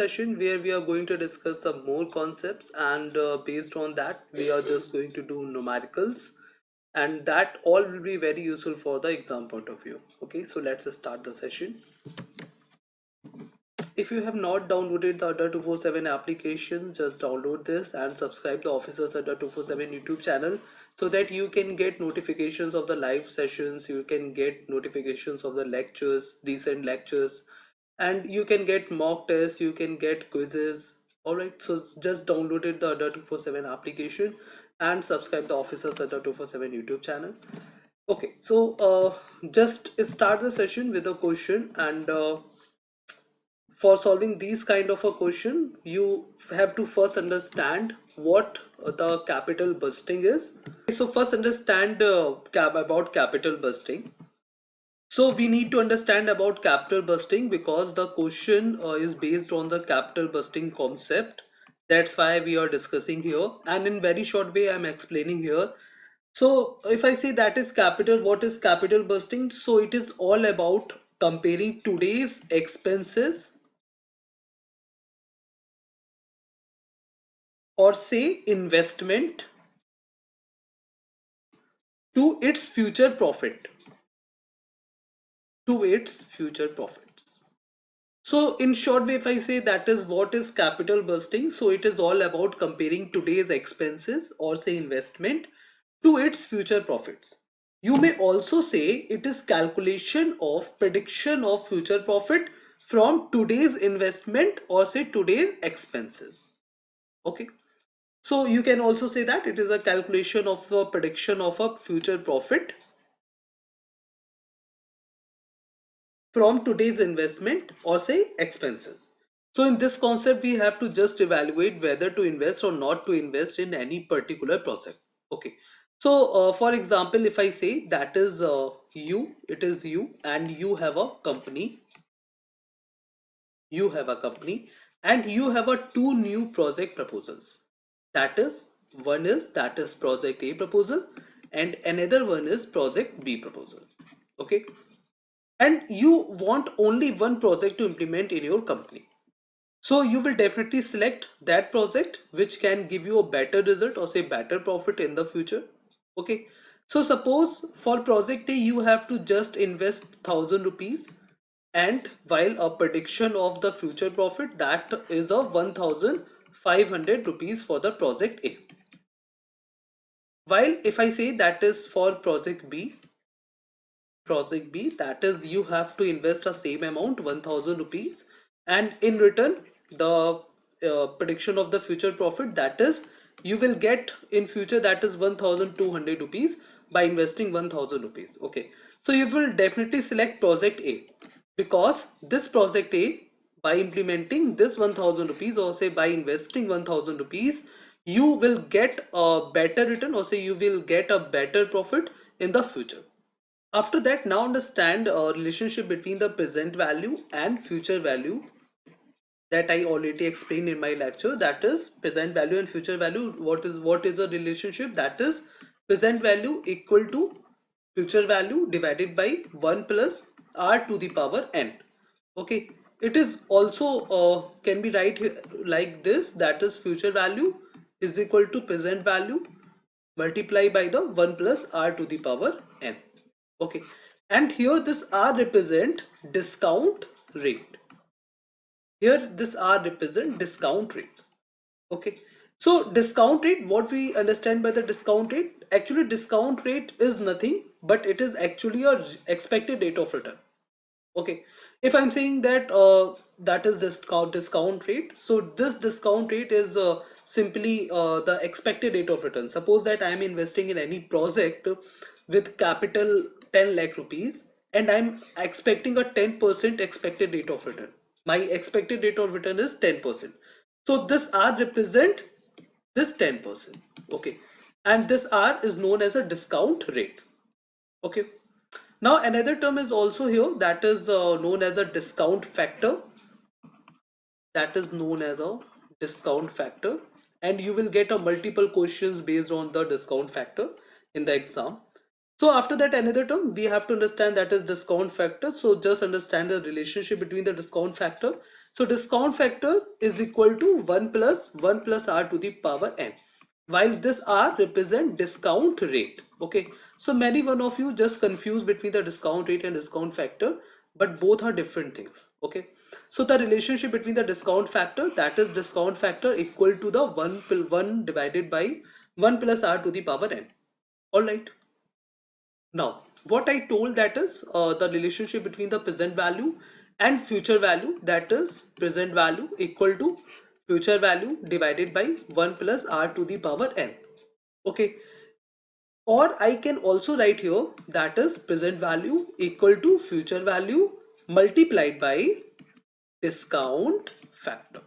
session where we are going to discuss some more concepts, and based on that we are just going to do numericals, and that all will be very useful for the exam point of view. Okay, so let's start the session. If you have not downloaded the Adda 247 application, just download this and subscribe the Officers Adda 247 YouTube channel so that you can get notifications of the live sessions, you can get notifications of the lectures, recent lectures, and you can get mock tests, you can get quizzes. Alright, so just downloaded the Adda 247 application and subscribe the Officers Adda 247 YouTube channel. Okay, so just start the session with a question, and for solving these kind of a question you have to first understand what the capital budgeting is. So first understand about capital budgeting. So we need to understand about capital budgeting because the question is based on the capital budgeting concept. That's why we are discussing here, and in very short way I'm explaining here. So if I say that is capital, what is capital budgeting? So it is all about comparing today's expenses, or say investment, to its future profit, to its future profits. So in short way, if I say that is what is capital budgeting, so it is all about comparing today's expenses or say investment to its future profits. You may also say it is calculation of prediction of future profit from today's investment or say today's expenses. Okay, so you can also say that it is a calculation of a prediction of a future profit from today's investment or say expenses. So in this concept we have to just evaluate whether to invest or not to invest in any particular project. Okay, so for example, if I say that is it is you and you have a company, and you have a two new project proposals. That is, one is that is project A proposal and another one is project B proposal. Okay, and you want only one project to implement in your company, so you will definitely select that project which can give you a better result or say better profit in the future. Okay, so suppose for project A you have to just invest 1000 rupees, and while a prediction of the future profit that is a 1500 rupees for the project A. While if I say that is for project B, that is you have to invest a same amount 1000 rupees, and in return the prediction of the future profit, that is you will get in future, that is 1200 rupees by investing 1000 rupees. Okay, so you will definitely select project A because this project A, by implementing this 1000 rupees or say by investing 1000 rupees, you will get a better return or say you will get a better profit in the future. After that, now understand a relationship between the present value and future value that I already explained in my lecture. That is present value and future value. What is the relationship? That is present value equal to future value divided by 1 plus r to the power n. Okay, it is also can be write like this, that is future value is equal to present value multiplied by the 1 plus r to the power n. Okay, and here this r represent discount rate. Here this r represent discount rate. Okay, so discount rate, what we understand by the discount rate? Actually discount rate is nothing but it is actually a expected rate of return. Okay, if I'm saying that that is discount rate, so this discount rate is simply the expected rate of return. Suppose that I am investing in any project with capital 10 lakh rupees and I'm expecting a 10% expected rate of return. My expected rate of return is 10%. So this R represent this 10%. Okay, and this R is known as a discount rate. Okay, now another term is also here, that is known as a discount factor. That is known as a discount factor, and you will get a multiple questions based on the discount factor in the exam. So after that, another term we have to understand, that is discount factor. So just understand the relationship between the discount factor. So discount factor is equal to 1 plus r to the power n, while this r represent discount rate. Okay, so many one of you just confuse between the discount rate and discount factor, but both are different things. Okay, so the relationship between the discount factor, that is discount factor equal to the 1 divided by 1 plus r to the power n. All right. Now, what I told, that is the relationship between the present value and future value, that is present value equal to future value divided by 1 plus r to the power n. Okay, or I can also write here, that is present value equal to future value multiplied by discount factor.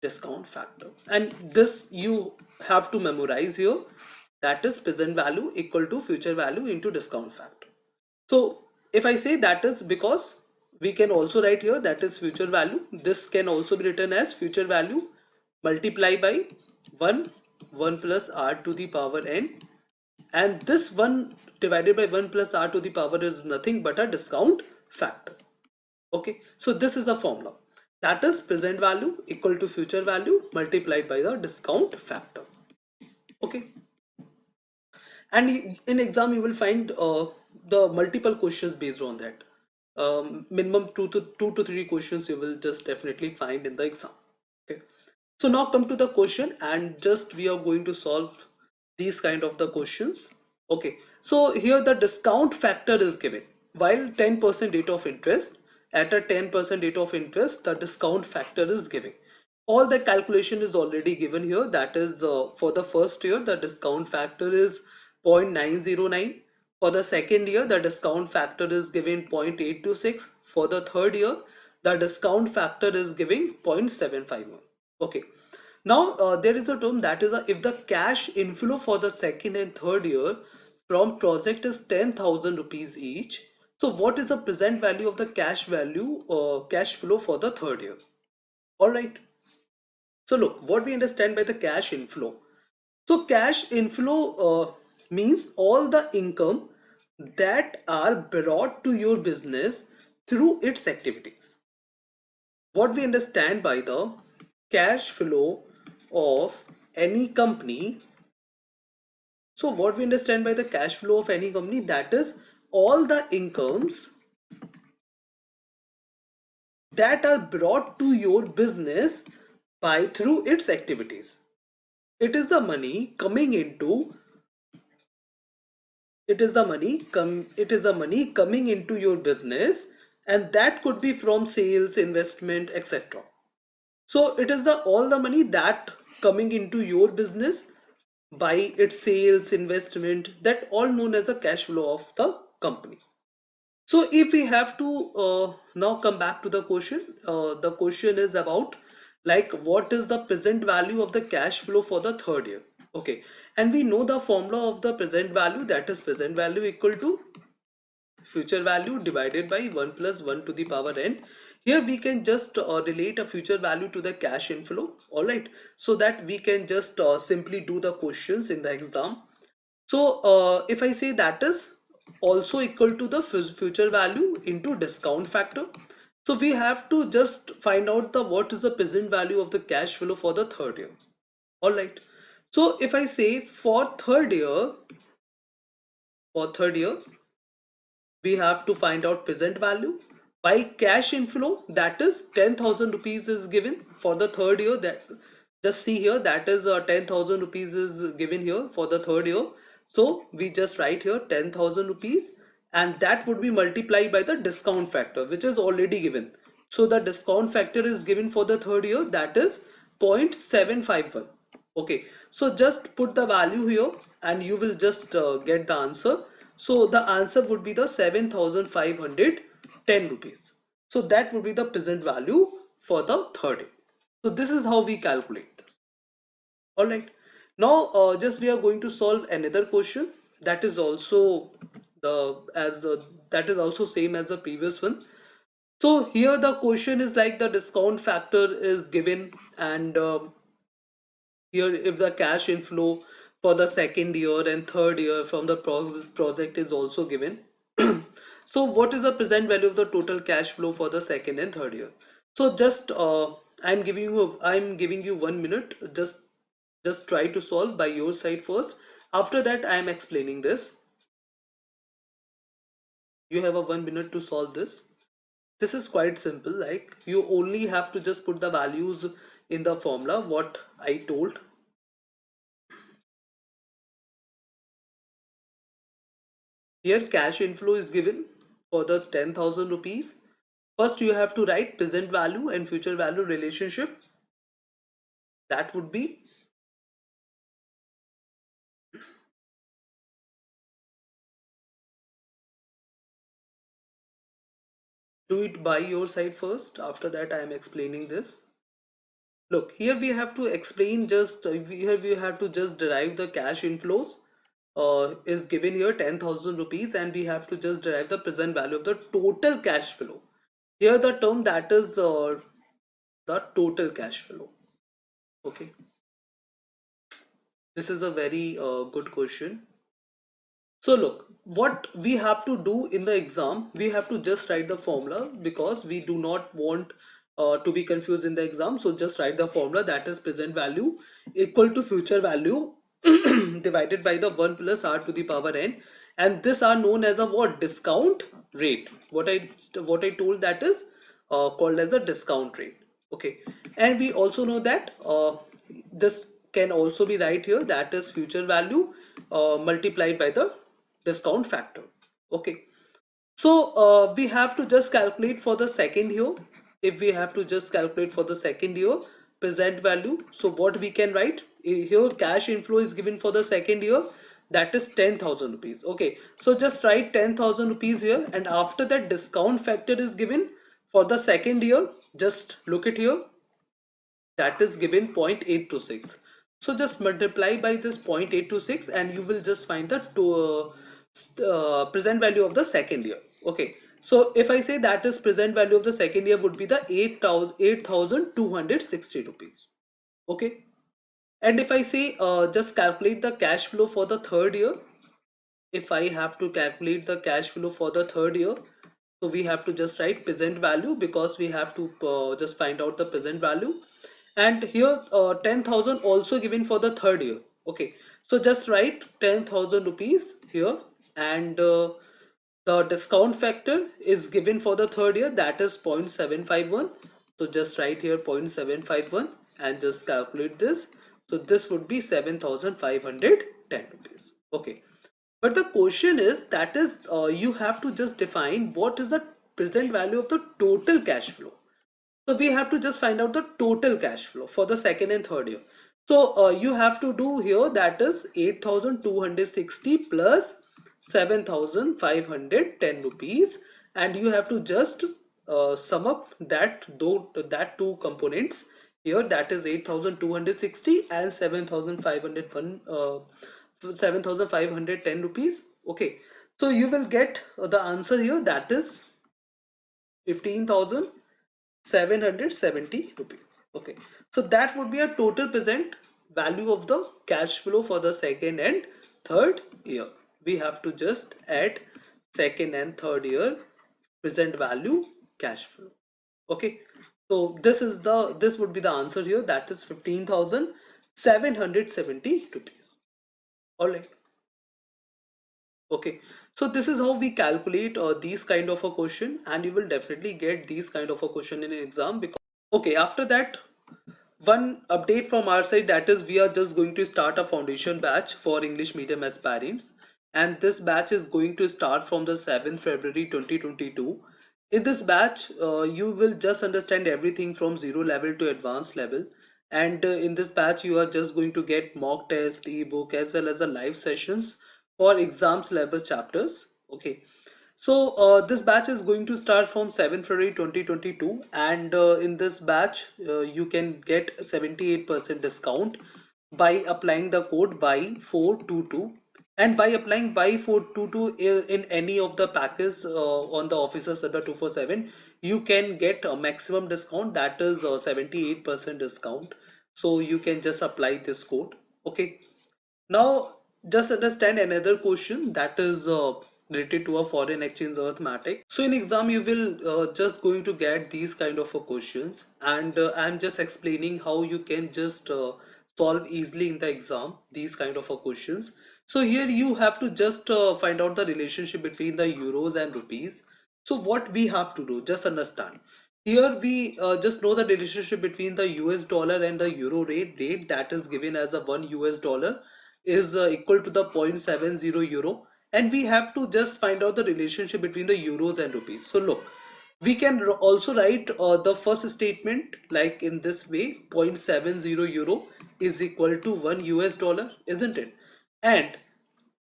Discount factor, and this you have to memorize here, that is present value equal to future value into discount factor. So if I say, that is because we can also write here, that is future value, this can also be written as future value multiply by 1 plus r to the power n, and this 1 divided by 1 plus r to the power is nothing but a discount factor. Okay, so this is a formula, that is present value equal to future value multiplied by the discount factor. Okay, and in exam you will find the multiple questions based on that. Minimum two to three questions you will just definitely find in the exam. Okay, so now come to the question, and just we are going to solve these kind of the questions. Okay, so here the discount factor is given, while 10% rate of interest, at a 10% rate of interest the discount factor is giving. All the calculation is already given here, that is for the first year the discount factor is 0.909, for the second year the discount factor is given 0.826, for the third year the discount factor is giving 0.751. Okay, now there is a term, that is if the cash inflow for the second and third year from project is 10,000 rupees each, so what is the present value of the cash value cash flow for the third year? All right, so look, what we understand by the cash inflow. So cash inflow means all the income that are brought to your business through its activities. What we understand by the cash flow of any company, so what we understand by the cash flow of any company, that is all the incomes that are brought to your business by through its activities. It is the money coming into, it is the money coming into your business, and that could be from sales, investment, etc. So it is the all the money that coming into your business by its sales, investment, that all known as a cash flow of the company. So if we have to now come back to the question is about like what is the present value of the cash flow for the third year. Okay, and we know the formula of the present value, that is present value equal to future value divided by 1 plus 1 to the power n. Here we can just relate a future value to the cash inflow. All right, so that we can just simply do the questions in the exam. So if I say that is also equal to the future value into discount factor, so we have to just find out the what is the present value of the cash flow for the third year. All right, so if I say for third year we have to find out present value, while cash inflow, that is 10,000 rupees is given for the third year. That just see here, that is 10,000 rupees is given here for the third year. So we just write here 10,000 rupees, and that would be multiplied by the discount factor which is already given. So the discount factor is given for the third year, that is 0.751. Okay, so just put the value here and you will just get the answer. So the answer would be the 7,510 rupees. So that would be the present value for the third year. So this is how we calculate this. All right, now just we are going to solve another question that is also the as that is also same as the previous one. So here the question is like the discount factor is given, and here if the cash inflow for the second year and third year from the project is also given. So what is the present value of the total cash flow for the second and third year? So just I'm giving you 1 minute. Just try to solve by your side first. After that, I am explaining this. You have a 1 minute to solve this. This is quite simple. Like, you only have to just put the values in the formula what I told. Here cash inflow is given for the 10,000 rupees. First you have to write present value and future value relationship. That would be, do it by your side first. After that I am explaining this. Look, here we have to explain just here we have to just derive the cash inflows. Is given here 10,000 rupees, and we have to just derive the present value of the total cash flow. Here the term that is the total cash flow. Okay, this is a very good question. So look, what we have to do in the exam, we have to just write the formula because we do not want to be confused in the exam. So just write the formula, that is present value equal to future value divided by the 1 plus r to the power n, and this are known as a what? Discount rate. What I told, that is called as a discount rate. Okay, and we also know that this can also be right here, that is future value multiplied by the discount factor. Okay, so we have to just calculate for the second year. If we have to just calculate for the second year present value, so what we can write here, cash inflow is given for the second year, that is 10,000 rupees. Okay, so just write 10,000 rupees here, and after that discount factor is given for the second year. Just look at here, that is given 0.826. So just multiply by this 0.826 and you will just find the present value of the second year. Okay, so if I say that is present value of the second year would be the 8,260 rupees. Okay, and if I say just calculate the cash flow for the third year, if I have to calculate the cash flow for the third year, so we have to just write present value because we have to just find out the present value. And here 10,000 also given for the third year. Okay, so just write 10,000 rupees here, and the discount factor is given for the third year, that is 0.751. So just write here 0.751 and just calculate this. So this would be 7,510 rupees. Okay, but the question is, that is you have to just define what is the present value of the total cash flow. So we have to just find out the total cash flow for the second and third year. So you have to do here, that is 8,260 plus 7,510 rupees, and you have to just sum up that two components here, that is 8,260 and 7,510 rupees. Okay, so you will get the answer here, that is 15,770 rupees. Okay, so that would be a total present value of the cash flow for the second and third year. We have to just add second and third year present value cash flow. Okay, so this would be the answer here, that is 15,770 rupees. All right. Okay, so this is how we calculate these kind of a question, and you will definitely get these kind of a question in an exam. Because okay, after that, one update from our side, that is we are just going to start a foundation batch for English medium aspirants, and this batch is going to start from the 7th February 2022. In this batch you will just understand everything from zero level to advanced level, and in this batch you are just going to get mock test, ebook, as well as the live sessions for exams level chapters. Okay, so this batch is going to start from 7th February 2022, and in this batch you can get 78% discount by applying the code BY422, and by applying BY422 in any of the packages on the Officers Adda 247, you can get a maximum discount, that is 78% discount. So you can just apply this code. Okay, Now, just understand another question that is related to a foreign exchange arithmetic. So in exam, you will just going to get these kind of questions, and I'm just explaining how you can just solve easily in the exam these kind of questions. So here you have to just find out the relationship between the euros and rupees. So what we have to do, just understand. Here we just know the relationship between the US dollar and the euro rate that is given as a 1 US dollar is equal to the 0.70 euro, and we have to just find out the relationship between the euros and rupees. So look, we can also write the first statement like in this way: 0.70 euro is equal to 1 US dollar, isn't it? And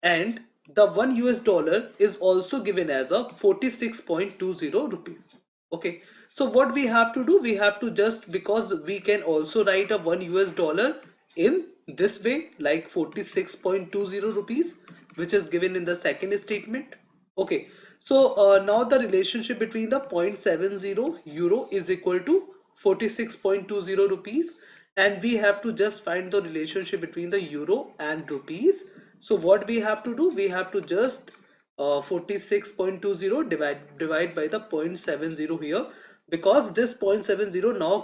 and the 1 US dollar is also given as a 46.20 rupees. Okay, so what we have to do, we have to just, because we can also write a 1 US dollar in this way like 46.20 rupees, which is given in the second statement. Okay, so now the relationship between the 0.70 euro is equal to 46.20 rupees, and we have to just find the relationship between the euro and rupees. So what we have to do, we have to just 46.20 divide by the 0.70 here, because this 0.70 now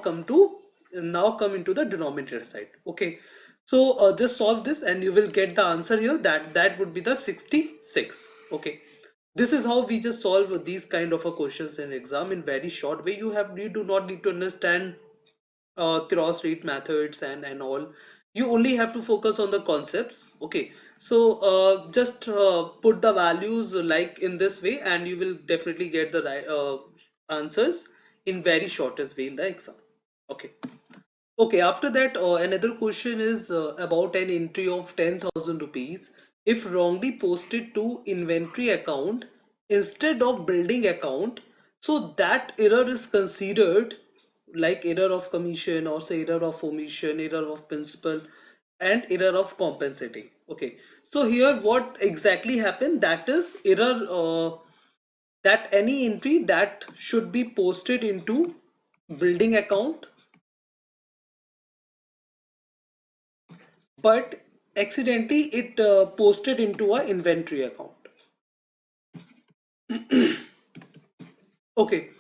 come into the denominator side. Okay, so just solve this and you will get the answer here, that would be the 66. Okay, this is how we just solve these kind of a questions in exam in very short way. You do not need to understand cross rate methods and all. You only have to focus on the concepts. Okay, so just put the values like in this way, and you will definitely get the right answers in very shortest way in the exam. Okay. Okay, after that, another question is about an entry of 10,000 rupees. If wrongly posted to inventory account instead of building account, so that error is considered like error of commission, or say error of omission, error of principal, and error of compensating. Okay, so here what exactly happened, that is error that any entry that should be posted into building account but accidentally it posted into a inventory account. Okay,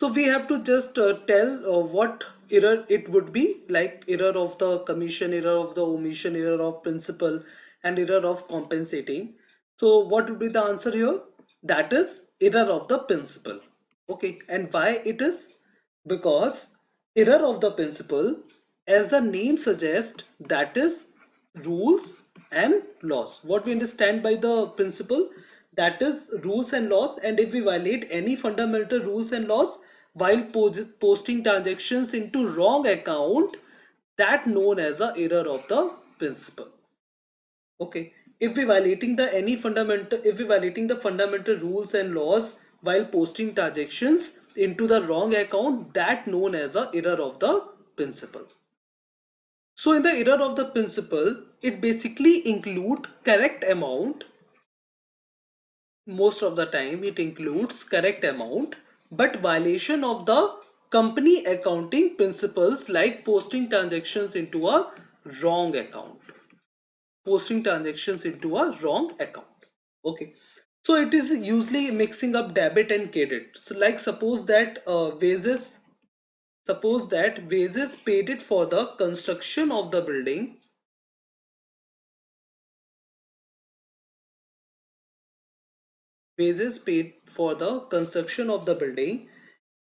so we have to just tell what error it would be, like error of the commission, error of the omission, error of principal, and error of compensating. So what would be the answer here? That is error of the principal. Okay, and why it is? Because error of the principal, as the name suggests, that is rules and laws. What we understand by the principle, that is rules and laws, and if we violate any fundamental rules and laws while posting transactions into wrong account, that known as a error of the principle. Okay, if we violating the fundamental rules and laws while posting transactions into the wrong account, that known as a error of the principle. So in the error of the principle, it basically include correct amount. Most of the time it includes correct amount, but violation of the company accounting principles like posting transactions into a wrong account. Posting transactions into a wrong account. Okay. So it is usually mixing up debit and credit. So like suppose that wages paid it for the construction of the building. Wages paid for the construction of the building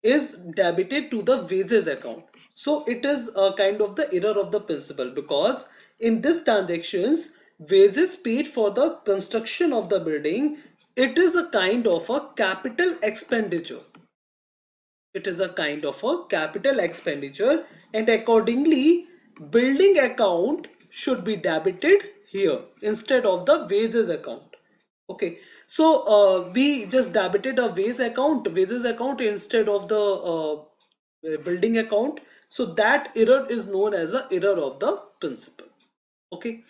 is debited to the wages account. So it is a kind of the error of the principle, because in this transactions, wages paid for the construction of the building, it is a kind of a capital expenditure. It is a kind of a capital expenditure, and accordingly building account should be debited here instead of the wages account. Okay, so we just debited a wages account instead of the building account. So that error is known as a error of the principle. Okay,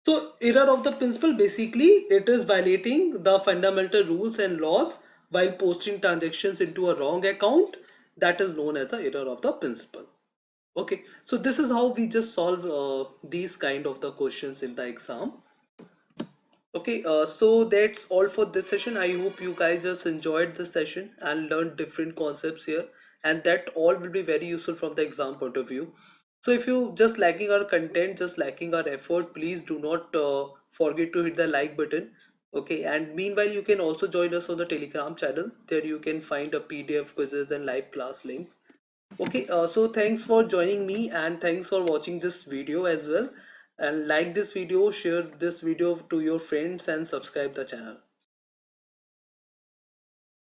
so error of the principle, basically it is violating the fundamental rules and laws while posting transactions into a wrong account. That is known as the error of the principle. Okay, so this is how we just solve these kind of the questions in the exam. Okay, so that's all for this session. I hope you guys just enjoyed this session and learned different concepts here, and that all will be very useful from the exam point of view. So if you just liking our content, just liking our effort, please do not forget to hit the like button. Okay, and meanwhile you can also join us on the Telegram channel. There you can find a PDF quizzes and live class link. Okay, so thanks for joining me and thanks for watching this video as well. And like this video, share this video to your friends and subscribe the channel.